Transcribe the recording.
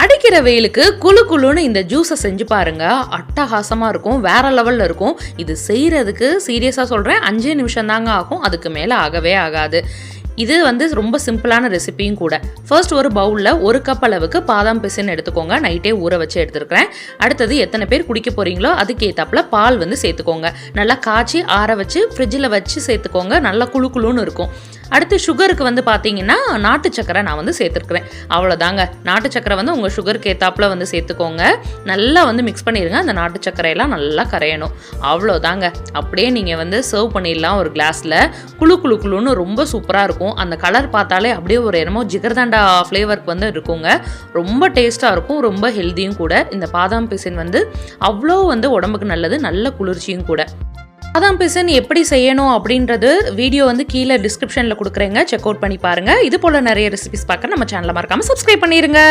அடிக்கிற வெயிலுக்கு குளு குளுன்னு இந்த ஜூஸை செஞ்சு பாருங்க, அட்டகாசமாக இருக்கும், வேற லெவலில் இருக்கும். இது செய்கிறதுக்கு சீரியஸாக சொல்கிறேன் 5 நிமிஷம் தாங்க ஆகும், அதுக்கு மேலே ஆகவே ஆகாது. இது ரொம்ப சிம்பிளான ரெசிபியும் கூட. ஃபர்ஸ்ட் ஒரு பவுலில் 1 கப் அளவுக்கு பாதாம் பிசின் எடுத்துக்கோங்க. நைட்டே ஊற வச்சு எடுத்துருக்கிறேன். அடுத்தது எத்தனை பேர் குடிக்க போகிறீங்களோ அதுக்கேற்றாப்புல பால் சேர்த்துக்கோங்க. நல்லா காய்ச்சி ஆற வச்சு ஃப்ரிட்ஜில் வச்சு சேர்த்துக்கோங்க. நல்லா குளு குளுன்னு இருக்கும். அடுத்து சுகருக்கு பார்த்தீங்கன்னா நாட்டு சக்கரை நான் சேர்த்துருக்குறேன். அவ்வளோதாங்க. நாட்டு சக்கரை உங்கள் சுகருக்கு ஏற்றாப்புல சேர்த்துக்கோங்க. நல்லா மிக்ஸ் பண்ணிடுங்க. அந்த நாட்டு சக்கரையெல்லாம் நல்லா கரையணும். அவ்வளோதாங்க. அப்படியே நீங்கள் சர்வ் பண்ணிடலாம் ஒரு கிளாஸில். குளு குளு குளுன்னு ரொம்ப சூப்பராக இருக்கும். அந்த கலர் பார்த்தாலே அப்படியே ஒரு என்னமோ ஜிகர்தண்டா ஃப்ளேவருக்கு இருக்குங்க. ரொம்ப டேஸ்ட்டாக இருக்கும், ரொம்ப ஹெல்த்தியும் கூட. இந்த பாதாம் பிசின் அவ்வளோ உடம்புக்கு நல்லது, நல்ல குளிர்ச்சியும் கூட. பாதாம் பிசின் எப்படி செய்யணும் அப்படின்றது வீடியோ கீழே டிஸ்கிரிப்ஷனில் கொடுக்குறேங்க, செக் அவுட் பண்ணி பாருங்கள். இது போல் நிறைய ரெசிபிஸ் பார்க்க நம்ம சேனலை மறக்காமல் சப்ஸ்கிரைப் பண்ணிடுங்க.